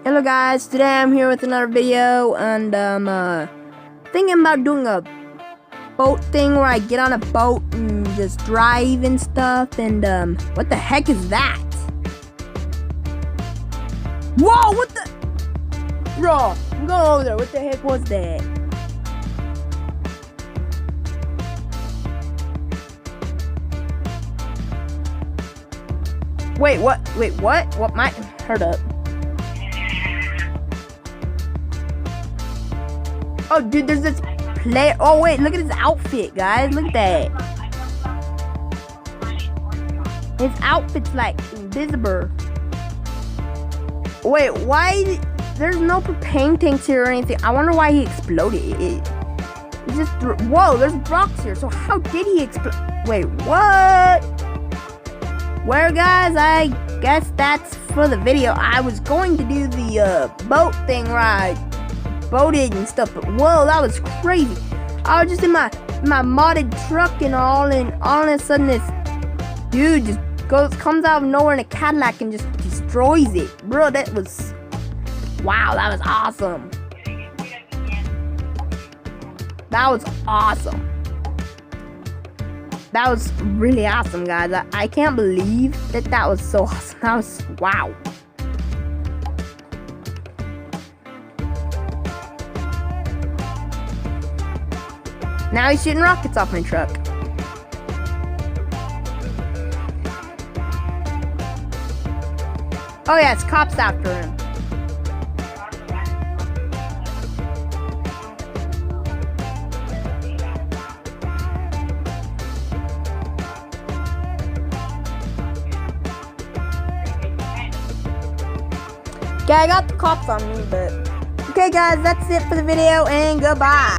Hello guys, today I'm here with another video and thinking about doing a boat thing where I get on a boat and just drive and stuff and what the heck is that? Whoa, what the? Bro, I'm going over there, what the heck was that? Wait, what? Wait, what? What might hurt up? Oh, dude, there's this player. Oh, wait, look at his outfit, guys. Look at that. His outfit's like invisible. Wait, why? There's no propane tanks here or anything. I wonder why he exploded. He just whoa, there's rocks here. So how did he explode? Wait, what? Well, guys, I guess that's for the video. I was going to do the boat thing ride. Boated and stuff, but whoa, that was crazy. I was just in my modded truck and all of a sudden this dude just comes out of nowhere in a Cadillac and just destroys it. Bro, that was wow, that was awesome. That was awesome. That was really awesome, guys. I can't believe that was so awesome. That was wow. Now he's shooting rockets off my truck. Oh yeah, it's cops after him. Okay, I got the cops on me, but okay guys, that's it for the video and goodbye.